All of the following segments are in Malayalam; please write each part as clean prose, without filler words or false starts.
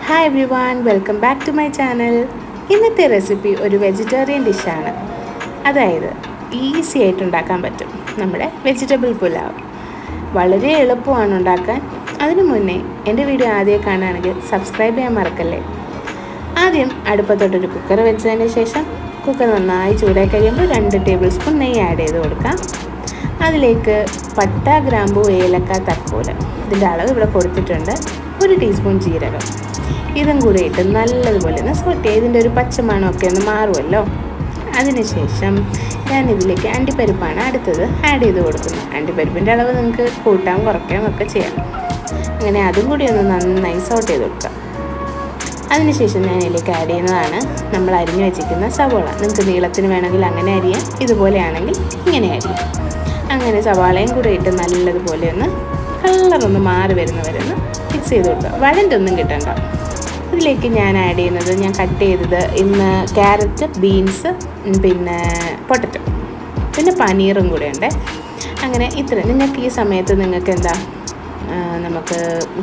Hi everyone, welcome back to my channel. ഇന്നത്തെ റെസിപ്പി ഒരു വെജിറ്റേറിയൻ ഡിഷാണ്. അതായത് ഈസി ആയിട്ട് ഉണ്ടാക്കാൻ പറ്റും നമ്മുടെ വെജിറ്റബിൾ പുലാവ്. വളരെ എളുപ്പമാണ് ഉണ്ടാക്കാൻ. അതിനു മുന്നേ എൻ്റെ വീഡിയോ ആദ്യം കാണുകയാണെങ്കിൽ സബ്സ്ക്രൈബ് ചെയ്യാൻ മറക്കല്ലേ. ആദ്യം അടുപ്പത്തോട്ടൊരു കുക്കർ വെച്ചതിന് ശേഷം കുക്കർ നന്നായി ചൂടായി കഴിയുമ്പോൾ 2 ടേബിൾ സ്പൂൺ നെയ്യ് ആഡ് ചെയ്ത് കൊടുക്കാം. അതിലേക്ക് പട്ട, ഗ്രാമ്പൂ, ഏലക്ക, തക്കോലം, ഇതിൻ്റെ അളവ് ഇവിടെ കൊടുത്തിട്ടുണ്ട്. 1 ടീസ്പൂൺ ജീരകം, ഇതും കൂടി ഇട്ട് നല്ലതുപോലെ ഒന്ന് സോട്ട് ചെയ്ത് ഇതിൻ്റെ ഒരു പച്ചമണമൊക്കെ ഒന്ന് മാറുമല്ലോ. അതിനുശേഷം ഞാൻ ഇതിലേക്ക് അണ്ടിപ്പരിപ്പാണ് അടുത്തത് ആഡ് ചെയ്ത് കൊടുക്കുന്നത്. അണ്ടിപ്പരിപ്പിൻ്റെ അളവ് നിങ്ങൾക്ക് കൂട്ടാം കുറയ്ക്കാം ഒക്കെ ചെയ്യാം. അങ്ങനെ അതും കൂടി ഒന്ന് നന്നായി സോട്ട് ചെയ്ത് കൊടുക്കാം. അതിനുശേഷം ഞാൻ ഇതിലേക്ക് ആഡ് ചെയ്യുന്നതാണ് നമ്മൾ അരിഞ്ഞു വെച്ചിരിക്കുന്ന സവാള. നിങ്ങൾക്ക് നീളത്തിന് വേണമെങ്കിൽ അങ്ങനെ അരിയാം, ഇതുപോലെയാണെങ്കിൽ ഇങ്ങനെ അരിയാം. അങ്ങനെ സവാളയും കൂടി ഇട്ട് നല്ലതുപോലെ ഒന്ന് കളറൊന്ന് മാറി വരുന്നവരൊന്ന് മിക്സ് ചെയ്ത് കൊടുക്കുക. വഴണ്ടൊന്നും കിട്ടണ്ട. ഇതിലേക്ക് ഞാൻ ആഡ് ചെയ്യുന്നത്, ഞാൻ കട്ട് ചെയ്തത് ഇന്ന് ക്യാരറ്റ്, ബീൻസ്, പിന്നെ പൊട്ടറ്റോ, പിന്നെ പനീറും കൂടെ ഉണ്ട്. അങ്ങനെ ഇത്ര. നിങ്ങൾക്ക് ഈ സമയത്ത് നിങ്ങൾക്ക് എന്താ, നമുക്ക്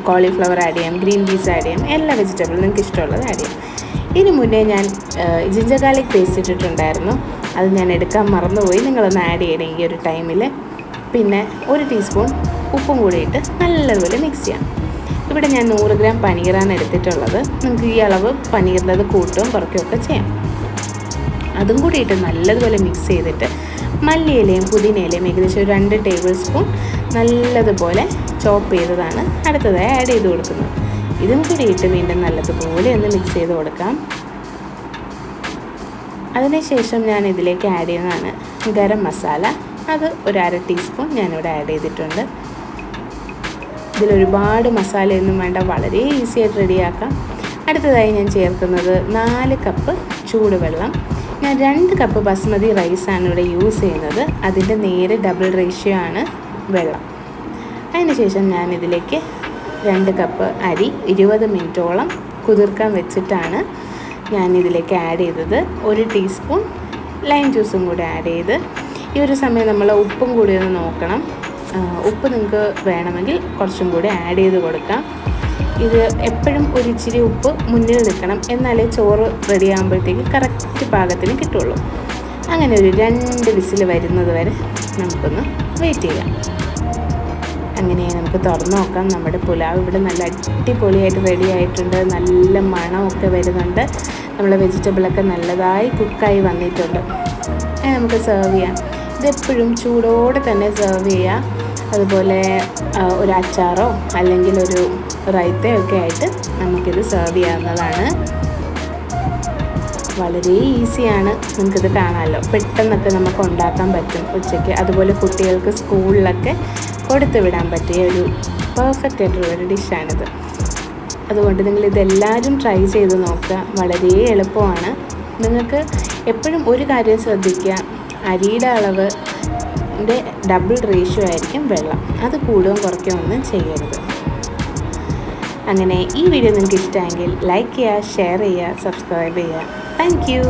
കോളിഫ്ലവർ ആഡ് ചെയ്യാം, ഗ്രീൻ പീസ് ആഡ് ചെയ്യാം, എല്ലാ വെജിറ്റബിളും നിങ്ങൾക്ക് ഇഷ്ടമുള്ളത് ആഡ് ചെയ്യാം. ഇതിന് മുന്നേ ഞാൻ ജിഞ്ചർ ഗാർലിക് പേസ്റ്റ് ഇട്ടിട്ടുണ്ടായിരുന്നു. അത് ഞാൻ എടുക്കാൻ മറന്നുപോയി. നിങ്ങളൊന്ന് ആഡ് ചെയ്യണം ഈ ഒരു ടൈമിൽ. പിന്നെ 1 ടീസ്പൂൺ ഉപ്പും കൂടി ഇട്ട് നല്ലതുപോലെ മിക്സ് ചെയ്യാം. ഇവിടെ ഞാൻ 100 ഗ്രാം പനീറാണ് എടുത്തിട്ടുള്ളത്. നിങ്ങൾക്ക് ഈ അളവ് പനീറിൻ്റെ കൂട്ടും കുറയ്ക്കുകയൊക്കെ ചെയ്യാം. അതും കൂടി ഇട്ട് നല്ലതുപോലെ മിക്സ് ചെയ്തിട്ട് മല്ലിയിലയും പുതിനയിലയും ഏകദേശം ഒരു 2 ടേബിൾ സ്പൂൺ നല്ലതുപോലെ ചോപ്പ് ചെയ്തതാണ് അടുത്തതായി ആഡ് ചെയ്ത് കൊടുക്കുന്നത്. ഇതും കൂടി ഇട്ട് വീണ്ടും നല്ലതുപോലെ ഒന്ന് മിക്സ് ചെയ്ത് കൊടുക്കാം. അതിനുശേഷം ഞാൻ ഇതിലേക്ക് ആഡ് ചെയ്യുന്നതാണ് ഗരം മസാല. അത് ഒരു 1/2 ടീസ്പൂൺ ഞാനിവിടെ ആഡ് ചെയ്തിട്ടുണ്ട്. ഇതിലൊരുപാട് മസാലയൊന്നും വേണ്ട, വളരെ ഈസി ആയിട്ട് റെഡിയാക്കാം. അടുത്തതായി ഞാൻ ചേർക്കുന്നത് 4 കപ്പ് ചൂടുവെള്ളം. ഞാൻ 2 കപ്പ് ബസ്മതി റൈസാണ് ഇവിടെ യൂസ് ചെയ്യുന്നത്. അതിൻ്റെ നേരെ ഡബിൾ റേഷ്യോ ആണ് വെള്ളം. അതിനുശേഷം ഞാൻ ഇതിലേക്ക് 2 കപ്പ് അരി 20 മിനിറ്റോളം കുതിർക്കാൻ വെച്ചിട്ടാണ് ഞാൻ ഇതിലേക്ക് ആഡ് ചെയ്തത്. 1 ടീസ്പൂൺ ലൈം ജ്യൂസും കൂടി ആഡ് ചെയ്ത് ഈ ഒരു സമയം നമ്മൾ ഉപ്പും കൂടി ഒന്ന് നോക്കണം. ഉപ്പ് നിങ്ങൾക്ക് വേണമെങ്കിൽ കുറച്ചും കൂടി ആഡ് ചെയ്ത് കൊടുക്കാം. ഇത് എപ്പോഴും ഒരു ഇച്ചിരി ഉപ്പ് മുന്നിൽ നിൽക്കണം, എന്നാലേ ചോറ് റെഡി ആകുമ്പോഴത്തേക്ക് കറക്റ്റ് പാകത്തിന് കിട്ടുള്ളൂ. അങ്ങനെ ഒരു 2 വിസിൽ വരുന്നത് വരെ നമുക്കൊന്ന് വെയിറ്റ് ചെയ്യാം. അങ്ങനെ നമുക്ക് തുറന്ന് നോക്കാം. നമ്മുടെ പുലാവ് ഇവിടെ നല്ല അടിപൊളിയായിട്ട് റെഡി ആയിട്ടുണ്ട്. നല്ല മണമൊക്കെ വരുന്നുണ്ട്. നമ്മളെ വെജിറ്റബിളൊക്കെ നല്ലതായി കുക്കായി വന്നിട്ടുണ്ട്. നമുക്ക് സെർവ് ചെയ്യാം. ഇതെപ്പോഴും ചൂടോടെ തന്നെ സെർവ് ചെയ്യാം. അതുപോലെ ഒരു അച്ചാറോ അല്ലെങ്കിൽ ഒരു റൈത്തയോ ഒക്കെ ആയിട്ട് നമുക്കിത് സെർവ് ചെയ്യാവുന്നതാണ്. വളരെ ഈസിയാണ്. നിങ്ങൾക്കിത് കാണാമല്ലോ, പെട്ടെന്നൊക്കെ നമുക്ക് ഉണ്ടാക്കാൻ പറ്റും ഉച്ചയ്ക്ക്. അതുപോലെ കുട്ടികൾക്ക് സ്കൂളിലൊക്കെ കൊടുത്തു വിടാൻ പറ്റിയ ഒരു പെർഫെക്റ്റ് ആയിട്ടുള്ളൊരു ഡിഷാണിത്. അതുകൊണ്ട് നിങ്ങളിതെല്ലാവരും ട്രൈ ചെയ്ത് നോക്കുക. വളരെ എളുപ്പമാണ്. നിങ്ങൾക്ക് എപ്പോഴും ഒരു കാര്യം ശ്രദ്ധിക്കുക, അരിയുടെ അളവിൻ്റെ ഡബിൾ റേഷ്യോ ആയിരിക്കും വെള്ളം. അത് കൂടുകയും കുറയ്ക്കുകയും ഒന്നും ചെയ്യരുത്. അങ്ങനെ ഈ വീഡിയോ നിങ്ങൾക്ക് ഇഷ്ടമെങ്കിൽ ലൈക്ക് ചെയ്യുക, ഷെയർ ചെയ്യുക, സബ്സ്ക്രൈബ് ചെയ്യുക. Thank you.